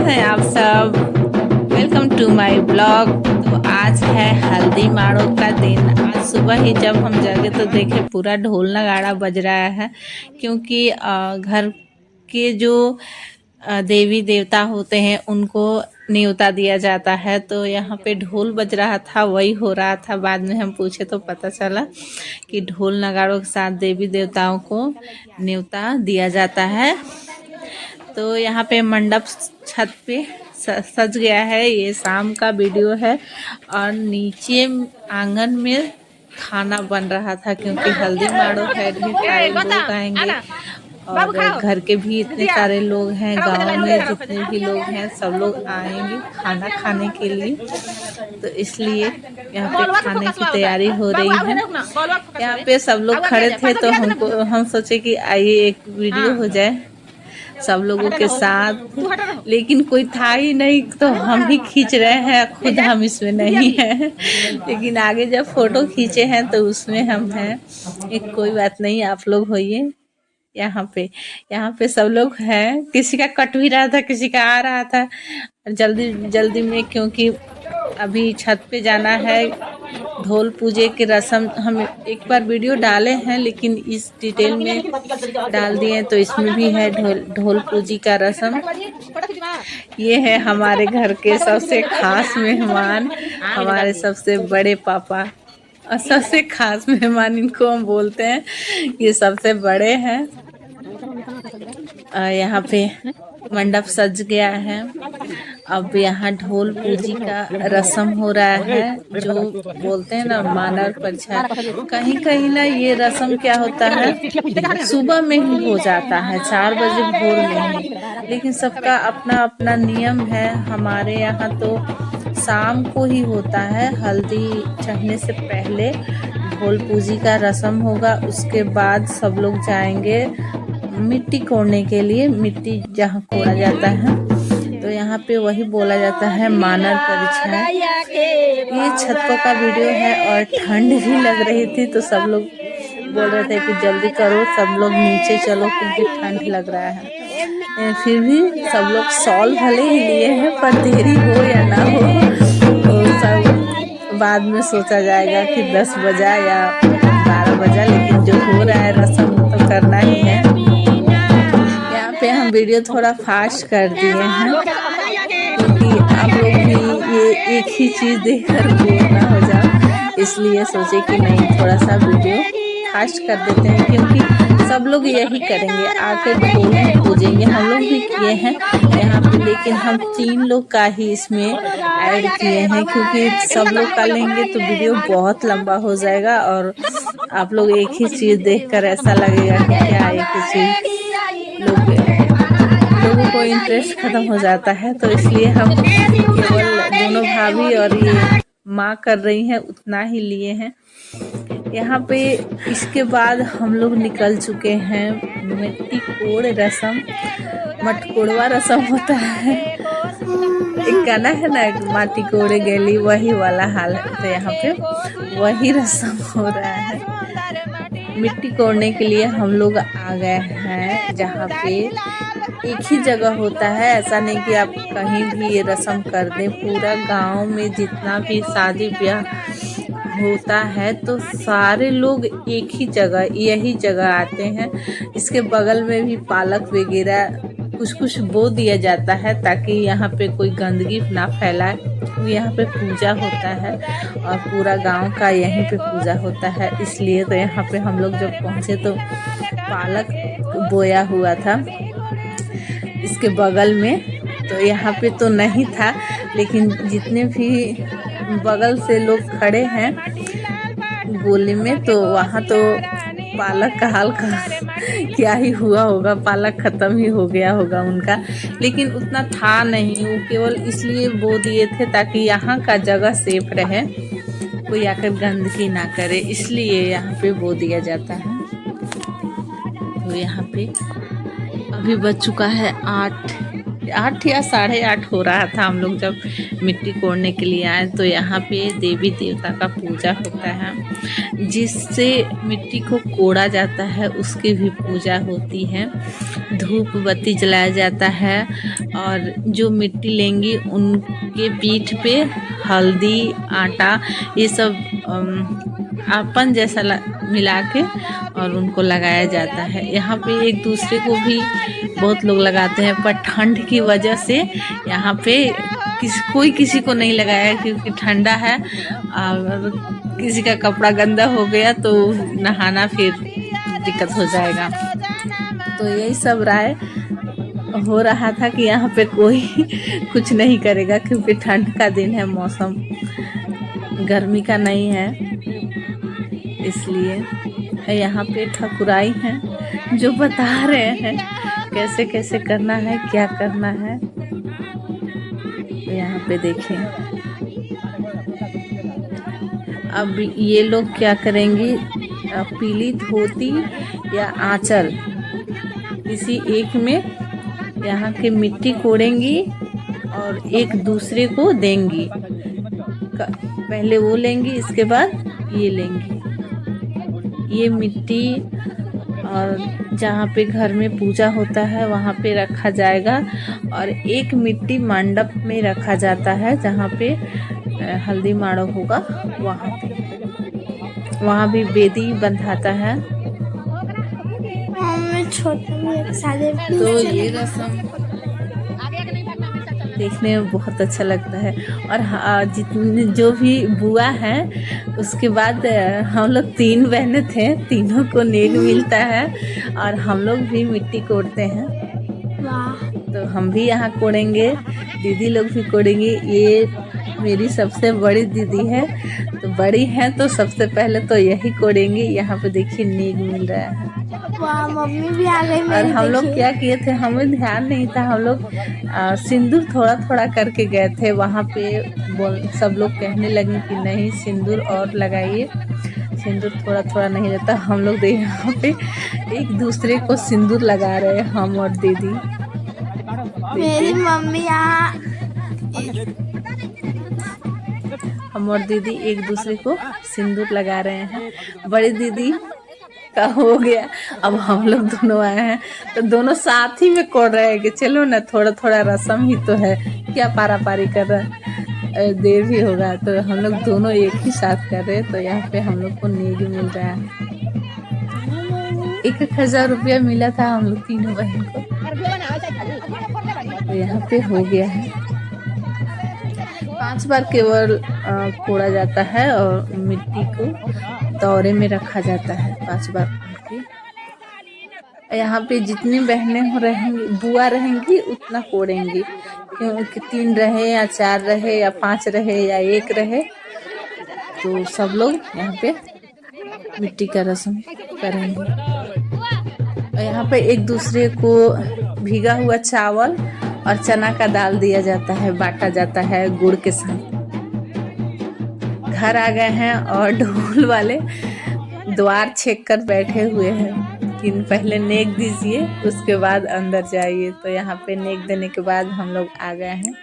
हैं आप सब? Welcome to my blog. तो आज है हल्दी माड़ो का दिन। आज सुबह ही जब हम जगे तो देखे पूरा ढोल नगाड़ा बज रहा है, क्योंकि घर के जो देवी देवता होते हैं उनको न्योता दिया जाता है। तो यहाँ पे ढोल बज रहा था, वही हो रहा था। बाद में हम पूछे तो पता चला कि ढोल नगाड़ों के साथ देवी देवताओं को न्योता दिया जाता है। तो यहाँ पे मंडप छत पे सज गया है। ये शाम का वीडियो है और नीचे आंगन में खाना बन रहा था, क्योंकि हल्दी माड़ो है, ढेर सारे लोग आएंगे और घर के भी इतने सारे लोग हैं, गांव में जितने भी लोग हैं सब लोग आएंगे खाना खाने के लिए। तो इसलिए यहाँ पे खाने की तैयारी हो रही है। यहाँ पे सब लोग खड़े थे तो हम सोचे कि आइए एक वीडियो हो जाए सब लोगों के साथ, लेकिन कोई था ही नहीं तो हम ही खींच रहे हैं, खुद हम इसमें नहीं हैं। लेकिन आगे जब फोटो खींचे हैं तो उसमें हम हैं। एक कोई बात नहीं, आप लोग होइए। यहाँ पे सब लोग हैं। किसी का कट भी रहा था, किसी का आ रहा था जल्दी जल्दी में, क्योंकि अभी छत पे जाना है। ढोल पूजे की रस्म हम एक बार वीडियो डाले हैं, लेकिन इस डिटेल में डाल दिए तो इसमें भी है ढोल पूजी का रस्म। ये है हमारे घर के सबसे खास मेहमान, हमारे सबसे बड़े पापा और सबसे खास मेहमान इनको हम बोलते हैं। ये सबसे बड़े हैं। यहाँ पे मंडप सज गया है। अब यहाँ ढोल पूजी का रस्म हो रहा है, जो बोलते हैं ना मानर परिछा। कहीं कहीं ना ये रस्म क्या होता है सुबह में ही हो जाता है, 4 बजे भोर में ही, लेकिन सबका अपना अपना नियम है। हमारे यहाँ तो शाम को ही होता है। हल्दी चढ़ने से पहले ढोल पूजी का रस्म होगा, उसके बाद सब लोग जाएंगे मिट्टी कोड़ने के लिए। मिट्टी जहाँ कोड़ा जाता है तो यहाँ पे वही बोला जाता है मानर परिछा। ये छतों का वीडियो है और ठंड भी लग रही थी, तो सब लोग बोल रहे थे कि जल्दी करो, सब लोग नीचे चलो क्योंकि ठंड लग रहा है। फिर भी सब लोग सॉल भले ही लिए हैं, पर देरी हो या ना हो तो सब बाद में सोचा जाएगा कि 10 बजा या 12 बजा, लेकिन जो हो रहा है रस्म तो करना ही है। यहाँ पे हम वीडियो थोड़ा फास्ट कर दिए हैं, क्योंकि आप लोग भी ये एक ही चीज़ देखकर बोर ना हो जाओ, इसलिए सोचे कि नहीं थोड़ा सा वीडियो फास्ट कर देते हैं, क्योंकि सब लोग यही करेंगे, आके ढोल पूजेंगे। हम लोग भी किए हैं यहाँ पे, लेकिन हम 3 लोग का ही इसमें ऐड किए हैं, क्योंकि सब लोग का लेंगे तो वीडियो बहुत लंबा हो जाएगा और आप लोग एक ही चीज़ देखकर ऐसा लगेगा कि क्या एक ही चीज़, लोगों को इंटरेस्ट खत्म हो जाता है। तो इसलिए हम केवल दोनों भाभी और ये माँ कर रही हैं उतना ही लिए हैं। यहाँ पे इसके बाद हम लोग निकल चुके हैं मिट्टी कोड़ रस्म, मटकोड़वा रस्म होता है। एक गाना है ना, माटी कोड़े गली, वही वाला हाल है। तो यहाँ पे वही रस्म हो रहा है। मिट्टी कोड़ने के लिए हम लोग आ गए हैं, जहाँ पे एक ही जगह होता है। ऐसा नहीं कि आप कहीं भी ये रस्म कर दें। पूरा गांव में जितना भी शादी ब्याह होता है तो सारे लोग एक ही जगह, यही जगह आते हैं। इसके बगल में भी पालक वगैरह कुछ कुछ बो दिया जाता है, ताकि यहाँ पे कोई गंदगी ना फैलाए। यहाँ पे पूजा होता है और पूरा गांव का यहीं पे पूजा होता है, इसलिए तो यहाँ पे हम लोग जब पहुँचे तो पालक बोया हुआ था इसके बगल में। तो यहाँ पे तो नहीं था, लेकिन जितने भी बगल से लोग खड़े हैं गोली में, तो वहाँ तो पालक का हाल क्या ही हुआ होगा, पालक ख़त्म ही हो गया होगा उनका। लेकिन उतना था नहीं, वो केवल इसलिए बो दिए थे ताकि यहाँ का जगह सेफ रहे, कोई आकर गंदगी ना करे, इसलिए यहाँ पे बो दिया जाता है। तो यहाँ पे अभी बज चुका है 8 8 या 8:30 हो रहा था हम लोग जब मिट्टी कोड़ने के लिए आए। तो यहाँ पे देवी देवता का पूजा होता है, जिससे मिट्टी को कोड़ा जाता है उसकी भी पूजा होती है। धूप बत्ती जलाया जाता है और जो मिट्टी लेंगी उनके पीठ पे हल्दी आटा ये सब आपन जैसा मिला के और उनको लगाया जाता है। यहाँ पे एक दूसरे को भी बहुत लोग लगाते हैं, पर ठंड की वजह से यहाँ पे कोई किसी को नहीं लगाया, क्योंकि ठंडा है और किसी का कपड़ा गंदा हो गया तो नहाना फिर दिक्कत हो जाएगा। तो यही सब राय हो रहा था कि यहाँ पे कोई कुछ नहीं करेगा, क्योंकि ठंड का दिन है, मौसम गर्मी का नहीं है। इसलिए यहाँ पे ठकुराई हैं जो बता रहे हैं कैसे कैसे करना है, क्या करना है। तो यहाँ पे देखें, अब ये लोग क्या करेंगी, पीली धोती या आंचल किसी एक में यहाँ के मिट्टी कोड़ेंगी और एक दूसरे को देंगी। पहले वो लेंगी, इसके बाद ये लेंगी। ये मिट्टी और जहाँ पे घर में पूजा होता है वहाँ पे रखा जाएगा, और एक मिट्टी मंडप में रखा जाता है जहाँ पे हल्दी माड़ो होगा, वहाँ भी बेदी बंधाता है। तो ये रस्म देखने में बहुत अच्छा लगता है। और जितने जो भी बुआ हैं, उसके बाद हम लोग 3 बहनें थे, तीनों को नेग मिलता है और हम लोग भी मिट्टी कोड़ते हैं। तो हम भी यहाँ कोड़ेंगे, दीदी लोग भी कोड़ेंगे। ये मेरी सबसे बड़ी दीदी है, तो बड़ी है तो सबसे पहले तो यही कोड़ेंगे। यहाँ पे देखिए नेग मिल रहा है। मम्मी भी आ गई। और हम लोग क्या किए थे, हमें ध्यान नहीं था, हम लोग सिंदूर थोड़ा थोड़ा करके गए थे वहाँ पे। सब लोग कहने लगे कि नहीं सिंदूर और लगाइए, सिंदूर थोड़ा थोड़ा नहीं रहता। हम लोग यहाँ पे एक दूसरे को सिंदूर लगा रहे हैं, हम और दीदी। मेरी मम्मी यहाँ, हम और दीदी एक दूसरे को सिंदूर लगा रहे हैं। बड़ी दीदी का हो गया, अब हम लोग दोनों आए हैं तो दोनों साथ ही में कोड़ रहे हैं कि चलो ना, थोड़ा थोड़ा रस्म ही तो है, क्या पारा पारी कर रहा है, देर भी होगा। तो हम लोग दोनों एक ही साथ कर रहे हैं। तो यहाँ पे हम लोग को नेग मिल रहा है, 1,000 रुपया मिला था हम लोग तीनों बहन को। तो यहाँ पे हो गया है, 5 बार केवल कोड़ा जाता है और मिट्टी को दौरे में रखा जाता है 5 बार के। यहाँ पे जितनी बहनें रहेंगी, बुआ रहेंगी, उतना कोड़ेंगी, क्योंकि 3 रहे या 4 रहे या 5 रहे या 1 रहे, तो सब लोग यहाँ पे मिट्टी का रस्म करेंगे। यहाँ पे एक दूसरे को भीगा हुआ चावल और चना का दाल दिया जाता है, बांटा जाता है गुड़ के साथ। घर आ गए हैं और ढोल वाले द्वार छेक कर बैठे हुए हैं कि पहले नेक दीजिए उसके बाद अंदर जाइए। तो यहाँ पे नेक देने के बाद हम लोग आ गए हैं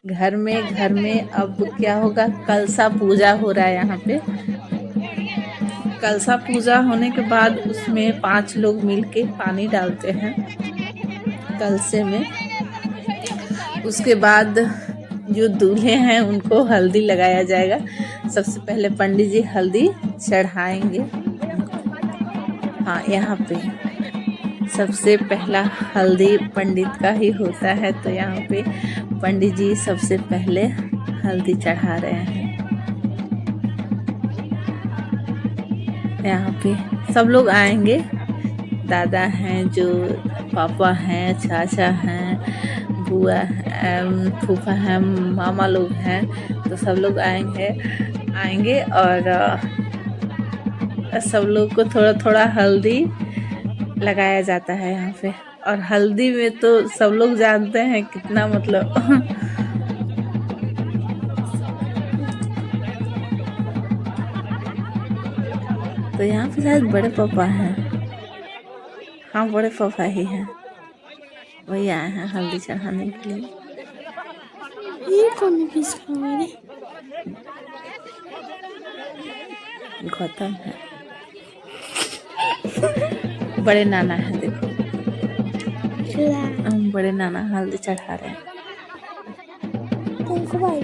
घर में। अब क्या होगा, कलसा पूजा हो रहा है यहाँ पे। कलसा पूजा होने के बाद उसमें 5 लोग मिलके पानी डालते हैं कलसे में। उसके बाद जो दूल्हे हैं उनको हल्दी लगाया जाएगा। सबसे पहले पंडित जी हल्दी चढ़ाएंगे। हाँ, यहाँ पे सबसे पहला हल्दी पंडित का ही होता है, तो यहाँ पे पंडित जी सबसे पहले हल्दी चढ़ा रहे हैं। यहाँ पे सब लोग आएंगे, दादा हैं, जो पापा हैं, चाचा हैं, बुआ हैं, फूफा हैं, मामा लोग हैं, तो सब लोग आएंगे और सब लोग को थोड़ा थोड़ा हल्दी लगाया जाता है यहाँ पे। और हल्दी में तो सब लोग जानते हैं कितना मतलब तो यहाँ पे शायद बड़े पापा हैं। हाँ, बड़े पापा ही हैं। वही आए हैं हल्दी चढ़ाने के लिए। ये कौन पीस हमारे गौतम है, बड़े नाना है, देखो हम बड़े नाना हल्दी चढ़ा रहे हैं। तुमको भाई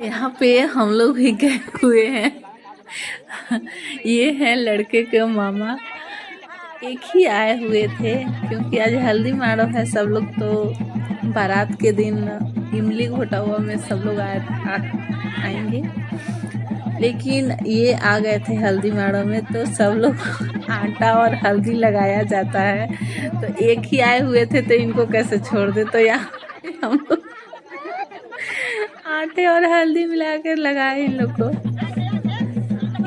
यहाँ पे हम लोग भी गए हुए हैं। ये है लड़के के मामा, एक ही आए हुए थे क्योंकि आज हल्दी मारो है। सब लोग तो बारात के दिन इमली घोटावा में सब लोग आएंगे, लेकिन ये आ गए थे हल्दी मारो में, तो सब लोग आटा और हल्दी लगाया जाता है। तो एक ही आए हुए थे तो इनको कैसे छोड़ दे, तो यहाँ हम लोग आटे और हल्दी मिलाकर लगाए इन लोग को।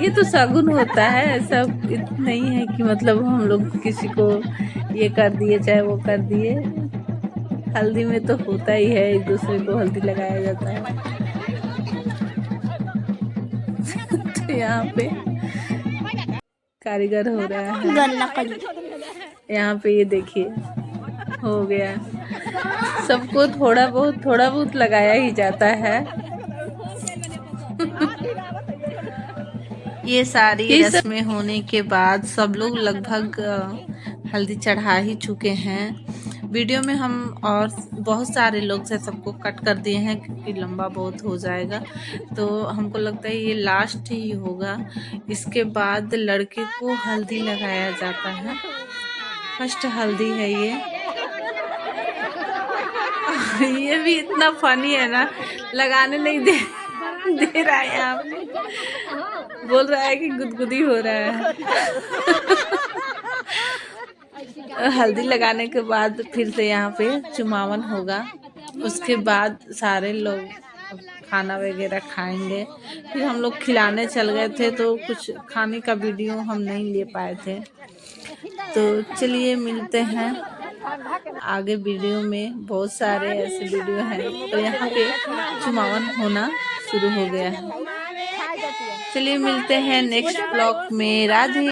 ये तो शगुन होता है, सब नहीं है कि मतलब हम लोग किसी को ये कर दिए चाहे वो कर दिए। हल्दी में तो होता ही है, एक दूसरे को हल्दी लगाया जाता है। तो यहाँ पे कारीगर हो रहा है गन्ना का यहाँ पे, ये देखिए हो गया। सबको थोड़ा बहुत लगाया ही जाता है। ये सारी रस्में होने के बाद सब लोग लगभग हल्दी चढ़ा ही चुके हैं। वीडियो में हम और बहुत सारे लोग से सबको कट कर दिए हैं क्योंकि लंबा बहुत हो जाएगा। तो हमको लगता है ये लास्ट ही होगा। इसके बाद लड़के को हल्दी लगाया जाता है, फर्स्ट हल्दी है ये। ये भी इतना फनी है ना, लगाने नहीं दे रहा है, यहाँ पे बोल रहा है कि गुदगुदी हो रहा है। हल्दी लगाने के बाद फिर से यहाँ पे चुमावन होगा। उसके बाद सारे लोग खाना वगैरह खाएंगे। फिर हम लोग खिलाने चल गए थे तो कुछ खाने का वीडियो हम नहीं ले पाए थे। तो चलिए मिलते हैं आगे वीडियो में, बहुत सारे ऐसे वीडियो हैं। तो यहाँ पे चुमावन होना शुरू हो गया है। चलिए मिलते हैं नेक्स्ट ब्लॉग में। राधे।